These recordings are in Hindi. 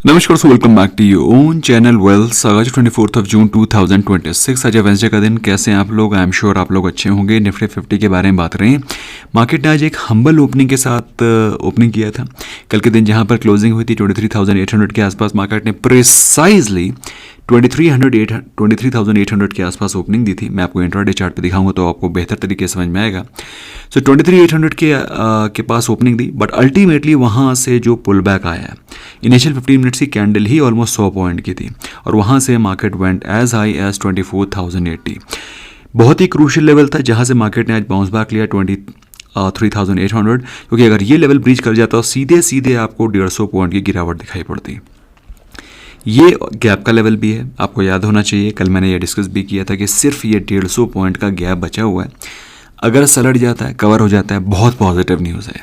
नमस्कार so welcome back to your own channel wealth. आज 24 जून 2026 आज वेंसडे का दिन। कैसे हैं आप लोग? आई एम श्योर आप लोग अच्छे होंगे। निफ्टी 50 के बारे में बात रहे हैं। मार्केट ने आज एक हम्बल ओपनिंग के साथ ओपनिंग किया था। कल के दिन जहां पर क्लोजिंग हुई थी 23,800 के आसपास, मार्केट ने प्रिसाइजली 23,800 के आसपास ओपनिंग दी थी। मैं आपको इंट्राडे चार्ट पे दिखाऊंगा तो आपको बेहतर तरीके से समझ में आएगा। सो 23,800 के पास ओपनिंग दी, बट अल्टीमेटली वहाँ से जो पुल बैक आया, इनिशियल 15 मिनट्स की कैंडल ही ऑलमोस्ट 100 पॉइंट की थी और वहाँ से market went as high as 24,080। बहुत ही क्रूशियल लेवल था जहाँ से मार्केट ने आज बाउंस बैक लिया 23,800, क्योंकि अगर ये लेवल ब्रीच कर जाता तो सीधे सीधे आपको 150 पॉइंट की गिरावट दिखाई पड़ती। ये गैप का लेवल भी है, आपको याद होना चाहिए। कल मैंने ये डिस्कस भी किया था कि सिर्फ ये 150 पॉइंट का गैप बचा हुआ है। अगर सलट जाता है, कवर हो जाता है, बहुत पॉजिटिव न्यूज़ है।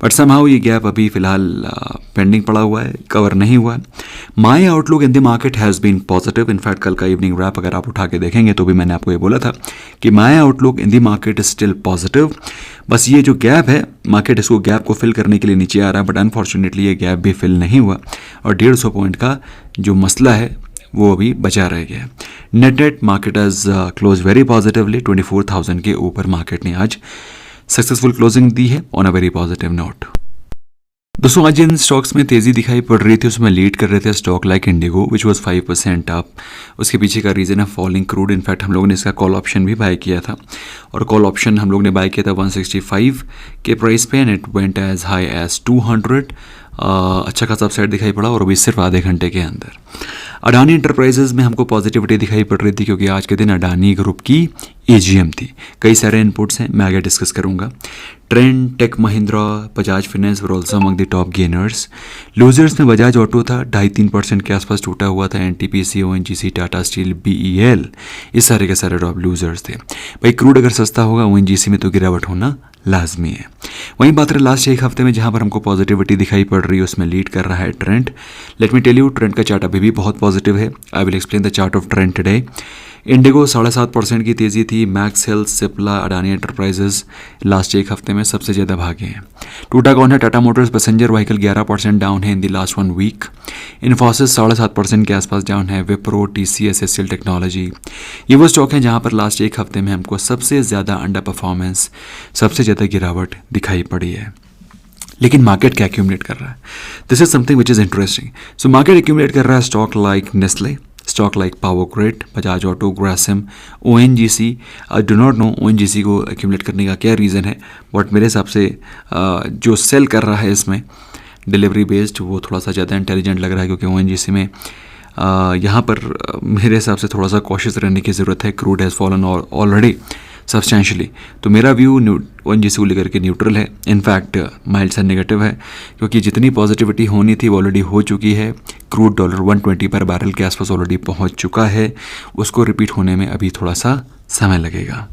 बट समहाउ ये गैप अभी फिलहाल पेंडिंग पड़ा हुआ है, कवर नहीं हुआ है। My outlook in the market has been positive. In fact कल का इवनिंग रैप अगर आप उठा के देखेंगे तो भी मैंने आपको ये बोला था कि my outlook in the market is still positive. बस ये जो गैप है, मार्केट इसको गैप को फिल करने के लिए नीचे आ रहा है, बट अनफॉर्चुनेटली ये गैप भी फिल नहीं हुआ और 150 पॉइंट का जो मसला है वो अभी बचा रह गया। Net market as close very positively. 24,000 के ऊपर मार्केट ने आज सक्सेसफुल क्लोजिंग दी है on a very positive note. दोस्तों आज जिन स्टॉक्स में तेजी दिखाई पड़ रही थी उसमें लीड कर रहे थे stock like Indigo which was 5% up. उसके पीछे का रीज़न है फॉलिंग क्रूड। इनफैक्ट हम लोगों ने इसका कॉल ऑप्शन भी बाय किया था और कॉल ऑप्शन हम लोग ने बाय किया था 165 के प्राइस पे and it went as high as 200। अच्छा खासा अपसाइड दिखाई पड़ा और अभी सिर्फ आधे घंटे के अंदर। अडानी एंटरप्राइजेज में हमको पॉजिटिविटी दिखाई पड़ रही थी क्योंकि आज के दिन अडानी ग्रुप की एजीएम थी। कई सारे इनपुट्स हैं, मैं आगे डिस्कस करूंगा। Trent, Tech Mahindra, Bajaj Finance were also among the top gainers. Losers में बजाज ऑटो था, 2.5-3% के आसपास टूटा हुआ था। NTPC, ONGC, Tata steel, BEL, ये सारे के सारे टॉप लूजर्स थे। भाई क्रूड अगर सस्ता होगा ओएनजीसी में तो गिरावट होना लाजमी है। वहीं बात रही लास्ट एक हफ्ते में जहां पर हमको पॉजिटिविटी दिखाई पड़ रही है, उसमें लीड कर रहा है Trent. Let me tell you, Trent का चार्ट अभी भी बहुत पॉजिटिव है। I will explain the chart of Trent today. IndiGo 7.5% की तेज़ी थी। Max Health, Cipla, Adani Enterprises last एक हफ्ते में सबसे ज़्यादा भागे हैं। टूटा कौन है? Tata Motors passenger vehicle 11% down है in the last 1 week. Infosys 7.5% के आसपास डाउन है। विप्रो, टीसीएस, एसएल टेक्नोलॉजी, ये वो स्टॉक हैं जहां पर लास्ट एक हफ्ते में हमको सबसे ज़्यादा अंडर परफॉर्मेंस, सबसे ज़्यादा गिरावट दिखाई पड़ी है। लेकिन मार्केट क्या एक्यूमुलेट कर रहा है? This is something which is interesting. So market accumulate कर रहा है stock like Nestle, stock like power grid, Bajaj auto, Grasim, ONGC. I do not know ONGC को एक्यूमुलेट करने का क्या रीज़न है, बट मेरे हिसाब से जो सेल कर रहा है इसमें डिलीवरी बेस्ड, वो थोड़ा सा ज़्यादा इंटेलिजेंट लग रहा है क्योंकि ओएनजीसी में यहाँ पर मेरे हिसाब से थोड़ा सा कॉशियस रहने की ज़रूरत है। Crude has fallen already substantially. तो मेरा व्यू ओएनजीसी को लेकर के न्यूट्रल है, इनफैक्ट माइल्ड सा नेगेटिव है, क्योंकि जितनी पॉजिटिविटी होनी थी वो ऑलरेडी हो चुकी है। क्रूड $120 पर बैरल के आसपास ऑलरेडी पहुंच चुका है, उसको रिपीट होने में अभी थोड़ा सा समय लगेगा।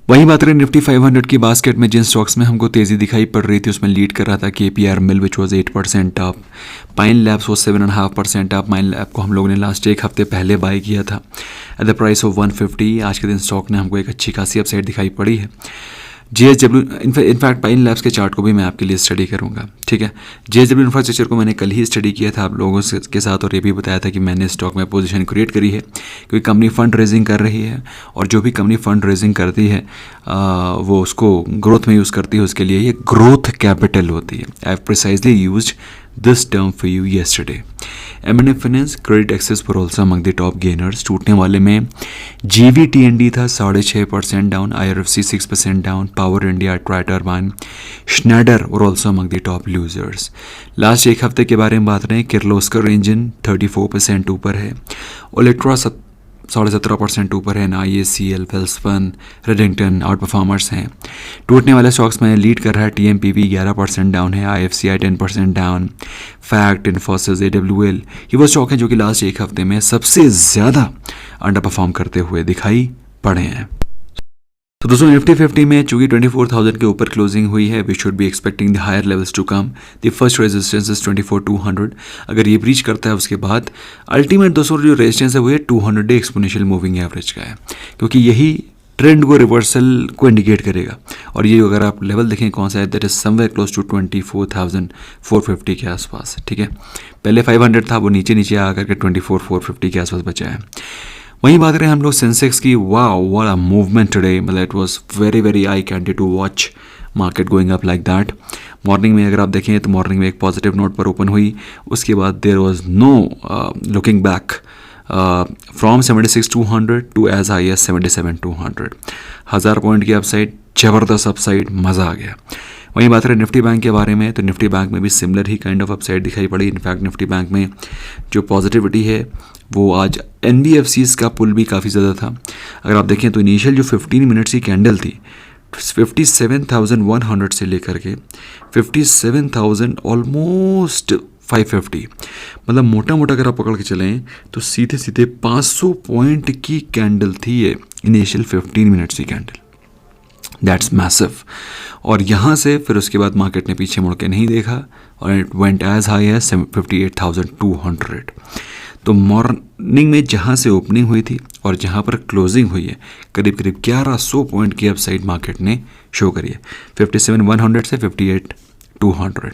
वहीं बात करें निफ्टी 500 की बास्केट में जिन स्टॉक्स में हमको तेज़ी दिखाई पड़ रही थी उसमें लीड कर रहा था KPR mill which was 8% up. Pine labs was 7.5% up. Pine lab को हम लोगों ने लास्ट एक हफ्ते पहले बाय किया था एट द प्राइस ऑफ 150। आज के दिन स्टॉक ने हमको एक अच्छी खासी अपसाइड दिखाई पड़ी है। जेएसडब्ल्यू, इनफैक्ट पाइन लैब्स के चार्ट को भी मैं आपके लिए स्टडी करूंगा, ठीक है। जेएसडब्ल्यू इंफ्रास्ट्रक्चर को मैंने कल ही स्टडी किया था आप लोगों के साथ और ये भी बताया था कि मैंने स्टॉक में पोजीशन क्रिएट करी है क्योंकि कंपनी फंड रेजिंग कर रही है और जो भी कंपनी फंड रेजिंग करती है वो उसको ग्रोथ में यूज़ करती है, उसके लिए ये ग्रोथ कैपिटल होती है। I have precisely used this term for you yesterday. M&F finance, credit access for also among the top gainers. टूटने वाले में GVTND था 6.5% down, IRFC 6% down, power India, ट्राई टर्बाइन, श्नैडर और also among the top losers. Last एक हफ्ते के बारे में बात रहे, किर्लोस्कर इंजन 34% ऊपर है, ओलेक्ट्रा 17.5% ऊपर है, IACL, Welspun, Redington out performers हैं। टूटने वाले स्टॉक्स में लीड कर रहा है TMPV 11% डाउन है, IFCI 10% down, fact, Infosys, AWL, ये वो स्टॉक हैं जो कि लास्ट एक हफ्ते में सबसे ज़्यादा अंडर परफॉर्म करते हुए दिखाई पड़े हैं। तो दोस्तों निफ्टी 50 में चूंकि 24,000 के ऊपर क्लोजिंग हुई है, we should be expecting the higher levels to come. The first resistance is 24,200। अगर ये ब्रीच करता है उसके बाद अल्टीमेट दोस्तों जो रेजिस्टेंस है वो है 200 डे एक्सपोनेंशियल मूविंग एवरेज का है, क्योंकि यही ट्रेंड को रिवर्सल को इंडिकेट करेगा। और ये अगर आप लेवल देखें कौन सा है, that is somewhere close to 24,450 के आसपास, ठीक है। पहले 500 था, वो नीचे नीचे आ करके 24,450 के आसपास बचा है। वहीं बात करें हम लोग सेंसेक्स की, wow what a movement today, मतलब it was very very eye candy to watch market going up like that. Morning में अगर आप देखें तो मॉर्निंग में एक पॉजिटिव नोट पर ओपन हुई, उसके बाद there was no looking back from 76,200 to as high as 77,200, 1000 point की अपसाइड, ज़बरदस्त अपसाइड, मज़ा आ गया। वहीं बात करें निफ्टी बैंक के बारे में, तो निफ्टी बैंक में भी similar he kind of upside दिखाई पड़ी। इनफैक्ट निफ्टी बैंक में जो पॉजिटिविटी है वो आज NBFCs का पुल भी काफ़ी ज़्यादा था। अगर आप देखें तो इनिशियल जो 15 मिनट्स की कैंडल थी 57,100 से लेकर के 57,000 ऑलमोस्ट 550, मतलब मोटा मोटा अगर आप पकड़ के चलें तो सीधे सीधे 500 पॉइंट की कैंडल थी ये इनिशियल 15 मिनट्स की कैंडल, दैट्स मैसिव। और यहाँ से फिर उसके बाद मार्केट ने पीछे मुड़ के नहीं देखा और it went as high as 58,200। तो मॉर्निंग में जहाँ से ओपनिंग हुई थी और जहाँ पर क्लोजिंग हुई है करीब करीब 1100 पॉइंट की अपसाइड मार्केट ने शो करी है, 57,100 से 58,200।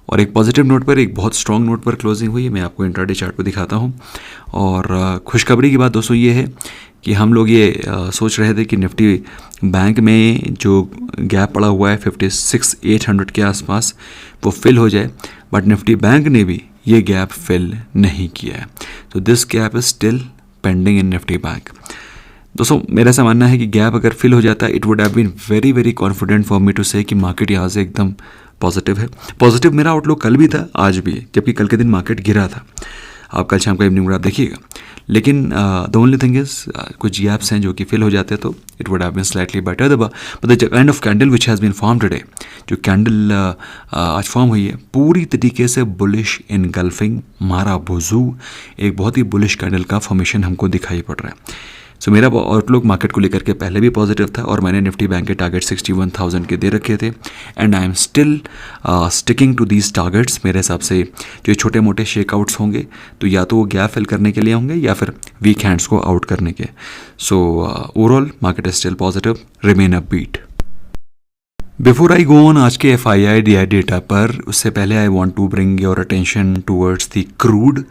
और एक पॉजिटिव नोट पर, एक बहुत स्ट्रॉन्ग नोट पर क्लोजिंग हुई है। मैं आपको इंट्राडे चार्ट पर दिखाता हूँ। और खुशखबरी की बात दोस्तों ये है कि हम लोग ये सोच रहे थे कि निफ्टी बैंक में जो गैप पड़ा हुआ है 56,800 के आसपास वो फिल हो जाए, बट निफ्टी बैंक ने भी ये गैप फिल नहीं किया है। तो this gap is still pending in Nifty bank. दोस्तों मेरा ऐसा मानना है कि गैप अगर फिल हो जाता है it would have been very very confident for me to say कि मार्केट यहाँ से एकदम पॉजिटिव है। पॉजिटिव मेरा आउटलुक कल भी था, आज भी है, जबकि कल के दिन मार्केट गिरा था। आप कल शाम का इवनिंग में आप देखिएगा। लेकिन द ओनली थिंग इज कुछ गैप्स हैं जो कि फिल हो जाते हैं तो it would have been slightly better. But the kind of candle which has been form today, जो कैंडल आज फॉर्म हुई है पूरी तरीके से बुलिश इनगल्फिंग मारा बुजू, एक बहुत ही बुलिश कैंडल का फॉर्मेशन हमको दिखाई पड़ रहा है। सो मेरा आउटलुक मार्केट को लेकर के पहले भी पॉजिटिव था और मैंने निफ्टी बैंक के टारगेट 61,000 के दे रखे थे and I am still sticking to these targets. मेरे हिसाब से जो छोटे मोटे शेकआउट्स होंगे तो या तो वो गैप फिल करने के लिए होंगे या फिर वीक हैंड्स को आउट करने के। So overall market is still positive, remain upbeat. Before I go on आज के FII DI डेटा पर, उससे पहले I want to bring your attention towards the crude.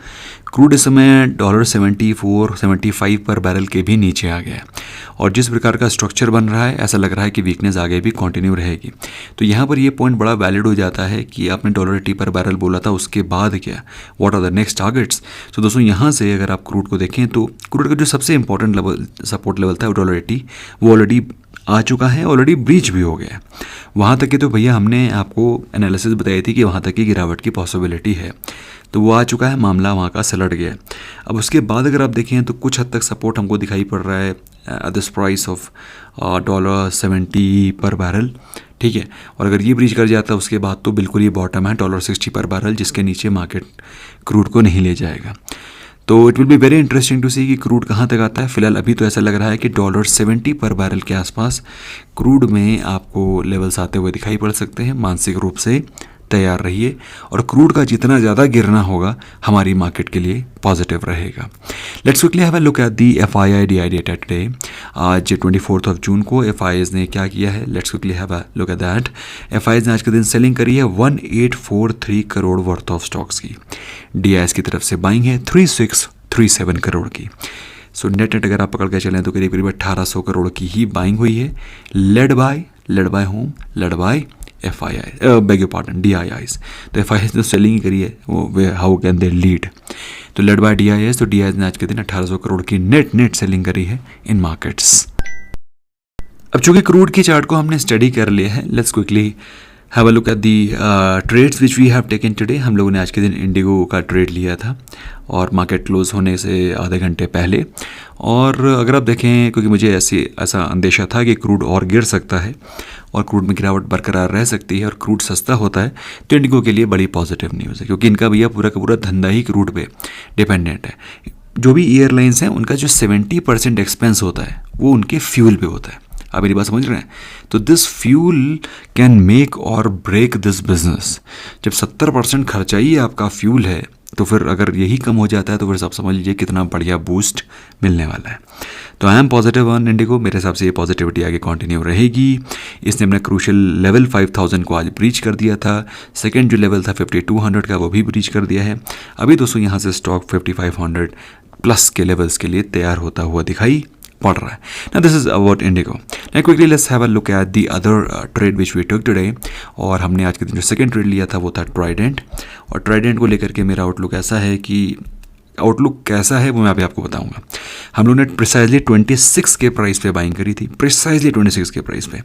Crude इस समय $74-75 पर बैरल के भी नीचे आ गया है और जिस प्रकार का स्ट्रक्चर बन रहा है ऐसा लग रहा है कि वीकनेस आगे भी कंटिन्यू रहेगी। तो यहाँ पर ये पॉइंट बड़ा वैलिड हो जाता है कि आपने $80 पर बैरल बोला था, उसके बाद क्या, what are the next targets. तो दोस्तों यहाँ से अगर आप क्रूड को देखें तो क्रूड का जो सबसे इंपॉर्टेंट लेवल सपोर्ट लेवल था $80, वो ऑलरेडी आ चुका है, ऑलरेडी ब्रीच भी हो गया है। वहाँ तक की तो भैया हमने आपको एनालिसिस बताई थी कि वहाँ तक की गिरावट की पॉसिबिलिटी है, तो वो आ चुका है, मामला वहाँ का सलट गया है। अब उसके बाद अगर आप देखें तो कुछ हद तक सपोर्ट हमको दिखाई पड़ रहा है एट दिस प्राइस ऑफ $70 पर बैरल, ठीक है। और अगर ये ब्रीच कर जाता है उसके बाद तो बिल्कुल ये बॉटम है $60 पर बैरल, जिसके नीचे मार्केट क्रूड को नहीं ले जाएगा। तो it will be very interesting to see कि क्रूड कहाँ तक आता है। फिलहाल अभी तो ऐसा लग रहा है कि $70 पर बैरल के आसपास क्रूड में आपको लेवल्स आते हुए दिखाई पड़ सकते हैं। मानसिक रूप से तैयार रहिए और क्रूड का जितना ज़्यादा गिरना होगा हमारी मार्केट के लिए पॉजिटिव रहेगा। Let's quickly have a look at the FII DI data today. आज 24 जून को FIIs ने क्या किया है, let's quickly have a look at that. FIIs ने आज के दिन सेलिंग करी है 1843 करोड़ वर्थ ऑफ स्टॉक्स की। DIs की तरफ से बाइंग है 3637 करोड़ की। सो नेट अगर आप पकड़ के चलें तो करीब करीब 1800 करोड़ की ही बाइंग हुई है, led by home, led by FII, bag your pardon, DIIs। तो FIIs ने सेलिंग ही करी है, वो हाउ कैन दे लीड, तो लेड बाय DIIs। तो DIIs ने आज के दिन 1800 करोड़ की नेट सेलिंग करी है इन मार्केट्स। अब चूंकि क्रूड की चार्ट को हमने स्टडी कर लिया है, let's quickly have a look at the trades which we have taken today. हम लोगों ने आज के दिन इंडिगो का ट्रेड लिया था और मार्केट क्लोज होने से आधे घंटे पहले। और अगर आप देखें, क्योंकि मुझे ऐसा अंदेशा था कि क्रूड और गिर सकता है और क्रूड में गिरावट बरकरार रह सकती है और क्रूड सस्ता होता है, तो इंडिगो के लिए बड़ी पॉजिटिव न्यूज़ है, क्योंकि इनका भैया पूरा का पूरा धंधा ही क्रूड पे डिपेंडेंट है। जो भी एयरलाइंस हैं उनका जो 70% एक्सपेंस होता है वो उनके फ्यूल पे होता है। आप मेरी बात समझ रहे हैं? तो दिस फ्यूल कैन मेक और ब्रेक दिस बिजनेस। जब 70% खर्चा ही आपका फ्यूल है तो फिर अगर यही कम हो जाता है तो फिर सब समझ लीजिए कितना बढ़िया बूस्ट मिलने वाला है। तो I am positive on Indigo. मेरे हिसाब से ये पॉजिटिविटी आगे कंटिन्यू रहेगी। इसने अपना क्रूशियल लेवल 5000 को आज ब्रीच कर दिया था। सेकंड जो लेवल था 5200 का वो भी ब्रीच कर दिया है। अभी दोस्तों यहाँ से स्टॉक 5500 प्लस के लेवल्स के लिए तैयार होता हुआ दिखाई पड़ रहा है। Now this is about Indigo. Now quickly let's have a look at the other trade which we took today. और हमने आज के दिन जो सेकंड ट्रेड लिया था वो था ट्राइडेंट। और ट्राइडेंट को लेकर के मेरा आउटलुक ऐसा है कि आउटलुक कैसा है वो मैं अभी आपको बताऊंगा। हम लोगों ने प्रिसाइजली 26 के प्राइस पे बाइंग करी थी, प्रिसाइजली 26 के प्राइस पे,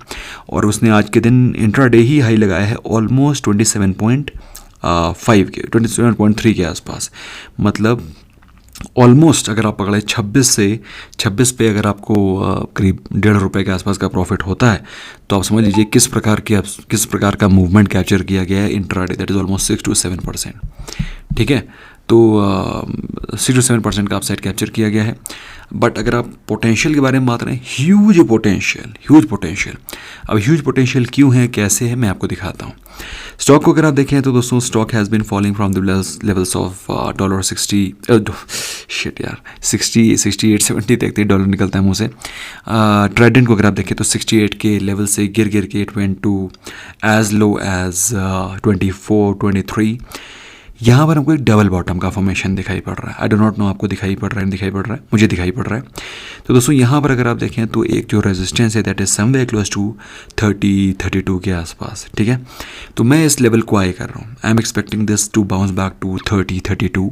और उसने आज के दिन इंट्राडे ही हाई लगाया है ऑलमोस्ट 27.5 के 27.3 के आसपास। मतलब ऑलमोस्ट अगर आप पकड़े 26 पे अगर आपको करीब ₹1.5 के आसपास का प्रॉफिट होता है तो आप समझ लीजिए किस प्रकार का मूवमेंट कैप्चर किया गया है intraday. That is almost 6 to 7%। ठीक है, तो 6 to 7% का अपसाइड कैप्चर किया गया है। बट अगर आप पोटेंशियल के बारे में बात करें, ह्यूज पोटेंशियल। अब ह्यूज पोटेंशियल क्यों है, कैसे है, मैं आपको दिखाता हूँ। स्टॉक को अगर आप देखें तो दोस्तों stock has been falling from the levels of $68-70 देखते डॉलर निकलता है मुँह से। ट्राइडेंट को अगर आप देखें तो 68 के लेवल से गिर के it went to as low as 24-23। यहाँ पर हमको एक डबल बॉटम का फॉर्मेशन दिखाई पड़ रहा है। आई डो नॉट नो आपको दिखाई पड़ रहा है, मुझे दिखाई पड़ रहा है। तो दोस्तों यहाँ पर अगर आप देखें तो एक जो रेजिस्टेंस है that is somewhere close to 30-32 के आसपास। ठीक है, तो मैं इस लेवल को आई कर रहा हूँ। I am expecting this to bounce back to 30-32,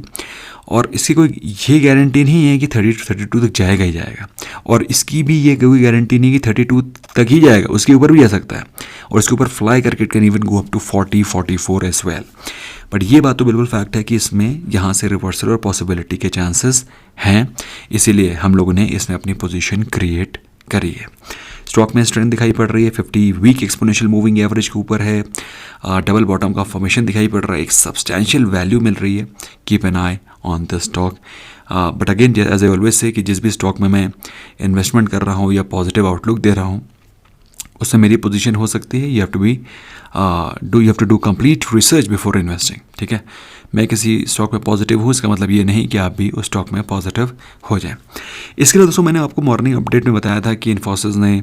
और इसकी कोई ये गारंटी नहीं है कि 30-32 तक जाएगा ही जाएगा, और इसकी भी ये कोई गारंटी नहीं कि 32 तक ही जाएगा, उसके ऊपर भी जा सकता है, और इसके ऊपर फ्लाई करके it can even go up to 40-44 as well. But ये बात तो बिल्कुल फैक्ट है कि इसमें यहाँ से रिवर्सल और पॉसिबिलिटी के चांसेस हैं, इसीलिए हम लोगों ने इसमें अपनी पोजीशन क्रिएट करी है। स्टॉक में स्ट्रेंथ दिखाई पड़ रही है, 50 वीक एक्सपोनेंशियल मूविंग एवरेज के ऊपर है, डबल बॉटम का फॉर्मेशन दिखाई पड़ रहा है, एक सब्सटैंशियल वैल्यू मिल रही है। Keep an eye on the stock. But again as I always say कि जिस भी स्टॉक में मैं इन्वेस्टमेंट कर रहा हूँ या पॉजिटिव आउटलुक दे रहा हूँ उससे मेरी पोजीशन हो सकती है। You have to do complete research before investing. ठीक है, मैं किसी स्टॉक में पॉजिटिव हूँ इसका मतलब ये नहीं कि आप भी उस स्टॉक में पॉजिटिव हो जाएं। इसके लिए दोस्तों मैंने आपको मॉर्निंग अपडेट में बताया था कि इन्फोसिस ने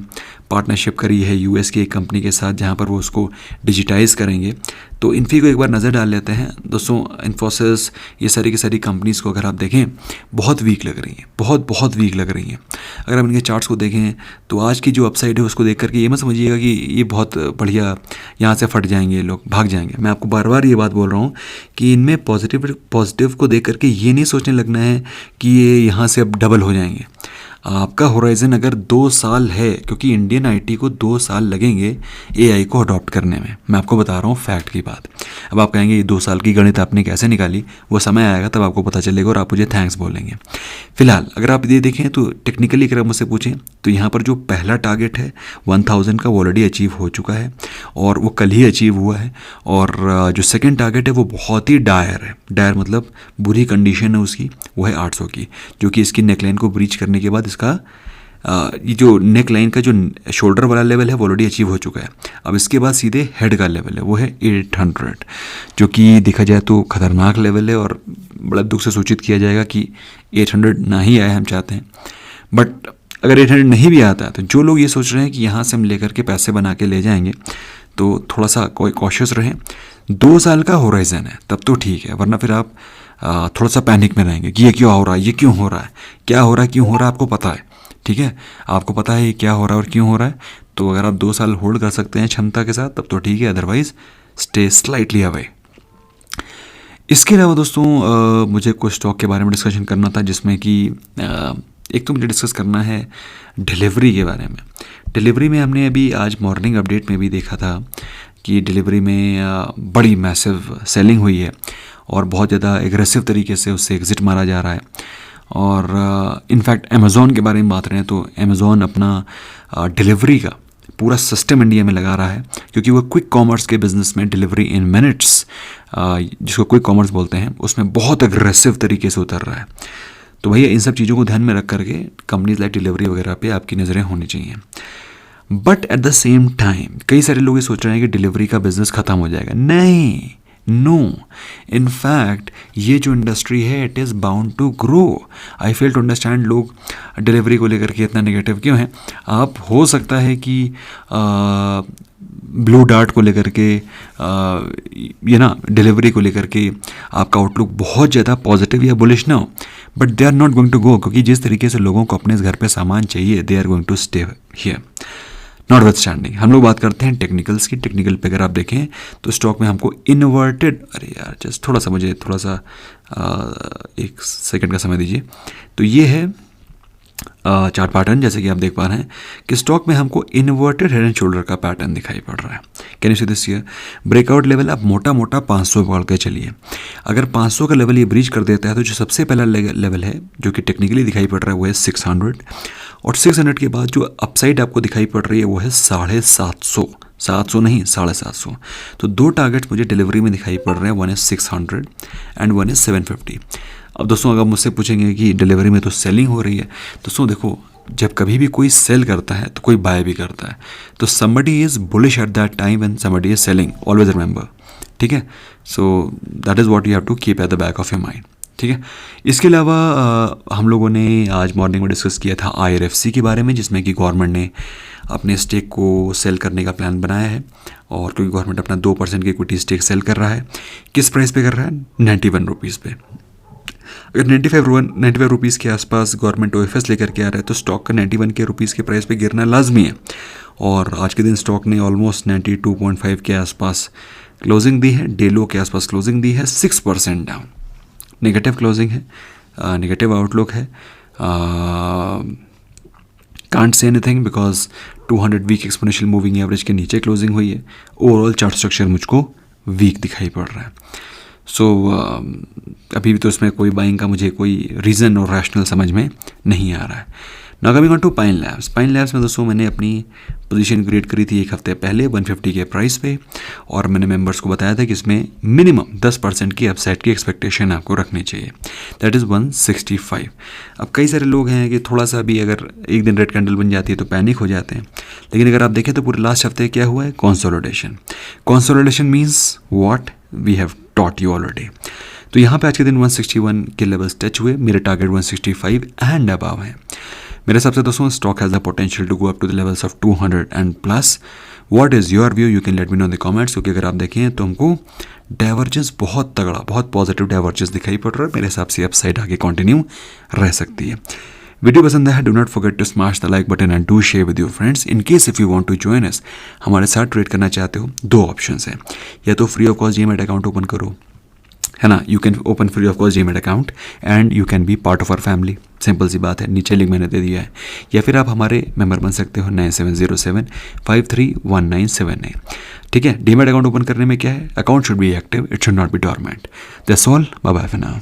पार्टनरशिप करी है यूएस की एक कंपनी के साथ जहाँ पर वो उसको डिजिटाइज़ करेंगे। तो इन्फी को एक बार नज़र डाल लेते हैं दोस्तों। इन्फोसिस ये सारी की सारी कंपनीज़ को अगर आप देखें बहुत वीक लग रही हैं, बहुत वीक लग रही हैं। अगर आप इनके चार्ट्स को देखें तो आज की जो अपसाइड है उसको देख करके ये मत समझिएगा कि ये बहुत बढ़िया यहाँ से फट जाएंगे, लोग भाग जाएंगे। मैं आपको बार बार ये बात बोल रहा हूँ कि इनमें पॉजिटिव को देख करके ये नहीं सोचने लगना है कि ये यहाँ से अब डबल हो जाएंगे। आपका होराइजन अगर 2 साल है, क्योंकि इंडियन आईटी को 2 साल लगेंगे एआई को अडॉप्ट करने में, मैं आपको बता रहा हूँ फैक्ट की बात। अब आप कहेंगे ये 2 साल की गणित आपने कैसे निकाली, वो समय आएगा तब आपको पता चलेगा और आप मुझे थैंक्स बोलेंगे। फिलहाल अगर आप ये देखें तो टेक्निकली अगर आप मुझसे पूछें तो यहाँ पर जो पहला टारगेट है 1000 का वो ऑलरेडी अचीव हो चुका है और वो कल ही अचीव हुआ है, और जो सेकेंड टारगेट है वो बहुत ही डायर मतलब बुरी कंडीशन है उसकी, वो है 800 की, जो कि इसकी नेकलाइन को ब्रीच करने के बाद इसका ये जो नेक लाइन का जो शोल्डर वाला लेवल है वो ऑलरेडी अचीव हो चुका है। अब इसके बाद सीधे हेड का लेवल है वो है 800, जो कि देखा जाए तो खतरनाक लेवल है और बड़ा दुख से सूचित किया जाएगा कि 800 ना ही आए हम चाहते हैं। बट अगर 800 नहीं भी आता है तो जो लोग ये सोच रहे हैं कि यहाँ से हम लेकर के पैसे बना के ले जाएंगे तो थोड़ा सा कोई कॉशियस रहें। 2 साल का होराइजन है तब तो ठीक है, वरना फिर आप थोड़ा सा पैनिक में रहेंगे कि ये क्यों हो रहा है, ये क्यों हो रहा है, क्या हो रहा है, क्यों हो रहा है, आपको पता है। ठीक है, आपको पता है ये क्या हो रहा है और क्यों हो रहा है, तो अगर आप 2 साल होल्ड कर सकते हैं क्षमता के साथ तब तो ठीक है, अदरवाइज स्टे स्लाइटली अवे। इसके अलावा दोस्तों मुझे कुछ स्टॉक के बारे में डिस्कशन करना था, जिसमें कि एक तो मुझे डिस्कस करना है डिलीवरी के बारे में। डिलीवरी में हमने अभी आज मॉर्निंग अपडेट में भी देखा था कि डिलीवरी में बड़ी मैसिव सेलिंग हुई है और बहुत ज़्यादा एग्रेसिव तरीके से उससे एग्ज़िट मारा जा रहा है। और इनफैक्ट अमेज़ॉन के बारे में बात करें तो अमेज़ॉन अपना डिलीवरी का पूरा सिस्टम इंडिया में लगा रहा है, क्योंकि वो क्विक कॉमर्स के बिज़नेस में डिलीवरी इन मिनट्स जिसको क्विक कॉमर्स बोलते हैं उसमें बहुत एग्रेसिव तरीके से उतर रहा है। तो भैया इन सब चीज़ों को ध्यान में रख करके कंपनीज लाइक डिलीवरी वगैरह पे आपकी नज़रें होनी चाहिए। But at the same time कई सारे लोग ये सोच रहे हैं कि डिलीवरी का बिज़नेस ख़त्म हो जाएगा। नहीं, नो, इन फैक्ट ये जो इंडस्ट्री है it is bound to grow. I fail to understand लोग डिलीवरी को लेकर के इतना नेगेटिव क्यों हैं। आप हो सकता है कि ब्लू डार्ट को लेकर के ये ना डिलीवरी को लेकर के आपका आउटलुक बहुत ज़्यादा पॉजिटिव या बुलिश ना हो, but they are not going to go, क्योंकि जिस तरीके से लोगों को अपने घर पे सामान चाहिए they are going to stay here. Notwithstanding हम लोग बात करते हैं टेक्निकल्स की। टेक्निकल पे अगर आप देखें तो स्टॉक में हमको इन्वर्टेड, अरे यार जस्ट थोड़ा सा एक सेकंड का समय दीजिए। तो ये है चार्ट पैटर्न, जैसे कि आप देख पा रहे हैं कि स्टॉक में हमको इन्वर्टेड हेड एंड शोल्डर का पैटर्न दिखाई पड़ रहा है। Can you see this here? Breakout level आप मोटा 500 पकड़ के चलिए। अगर 500 का लेवल ये ब्रीच कर देता है तो जो सबसे पहला लेवल है जो कि टेक्निकली दिखाई पड़ रहा है वो है 600, और 600 के बाद जो अपसाइड आपको दिखाई पड़ रही है वो है 750, 700 नहीं 750। तो दो टारगेट मुझे डिलीवरी में दिखाई पड़ रहे हैं, one is 600 and one is 750। अब दोस्तों अगर मुझसे पूछेंगे कि डिलीवरी में तो सेलिंग हो रही है, दोस्तों देखो जब कभी भी कोई सेल करता है तो कोई बाय भी करता है, तो somebody is bullish at that time when somebody is selling, always remember, ठीक है। So that is what you have to keep at the back of your mind, ठीक है। इसके अलावा हम लोगों ने आज मॉर्निंग में डिस्कस किया था IRFC के बारे में, जिसमें कि गवर्नमेंट ने अपने स्टेक को सेल करने का प्लान बनाया है, और क्योंकि गवर्नमेंट अपना 2% की इक्विटी स्टेक सेल कर रहा है, किस प्राइस पे कर रहा है? 91 रुपीज़ पे। अगर 95 रुपीज़ के आसपास गवर्नमेंट OFS लेकर के आ रहा है तो स्टॉक का 91 के रुपीज़ के प्राइस पे गिरना लाजमी है, और आज के दिन स्टॉक ने ऑलमोस्ट 92.5 के आसपास क्लोजिंग दी है, डेलो के आसपास क्लोजिंग दी है, 6% डाउन, नेगेटिव क्लोजिंग है, नेगेटिव आउटलुक है। Can't say anything because 200 week exponential moving average के नीचे क्लोजिंग हुई है। ओवरऑल चार्ट स्ट्रक्चर मुझको वीक दिखाई पड़ रहा है। सो अभी भी तो इसमें कोई बाइंग का मुझे कोई रीज़न और रैशनल समझ में नहीं आ रहा है। Now coming on to Pine Labs. Pine Labs में दोस्तों मैंने अपनी पोजीशन क्रिएट करी थी एक हफ्ते पहले 150 के प्राइस पे, और मैंने मेंबर्स को बताया था कि इसमें मिनिमम 10% की अपसाइड की एक्सपेक्टेशन आपको रखनी चाहिए, दैट इज़ 165। अब कई सारे लोग हैं कि थोड़ा सा भी अगर एक दिन रेड कैंडल बन जाती है तो पैनिक हो जाते हैं, लेकिन अगर आप देखें तो पूरे लास्ट हफ्ते क्या हुआ है? Consolidation. Consolidation means what we have taught you already. तो यहाँ पे आज के दिन 161 के लेवल्स टच हुए, मेरे टारगेट 165 एंड अबव है। मेरे हिसाब से दोस्तों stock has the potential to go up to the levels of 200 and plus. What is your view? You can let me know in the comments, क्योंकि अगर आप देखें तो हमको डाइवर्जेंस बहुत तगड़ा, बहुत पॉजिटिव डाइवर्जेंस दिखाई पड़ रहा है। मेरे हिसाब से अपसाइड आगे कंटिन्यू रह सकती है। वीडियो पसंद है, do not forget to smash the like button and do share with your friends. In case if you want to join us, हमारे साथ ट्रेड करना चाहते हो, दो ऑप्शंस हैं, या तो free of cost demat account open करो, है ना, you can open free of cost demat account and you can be part of our family. Simple सी बात है, नीचे लिंक मैंने दे दिया है, या फिर आप हमारे मेंबर बन सकते हो 9707531979, ठीक है। डीमैट अकाउंट ओपन करने में क्या है? Account should be active, it should not be dormant. That's all, bye bye for now.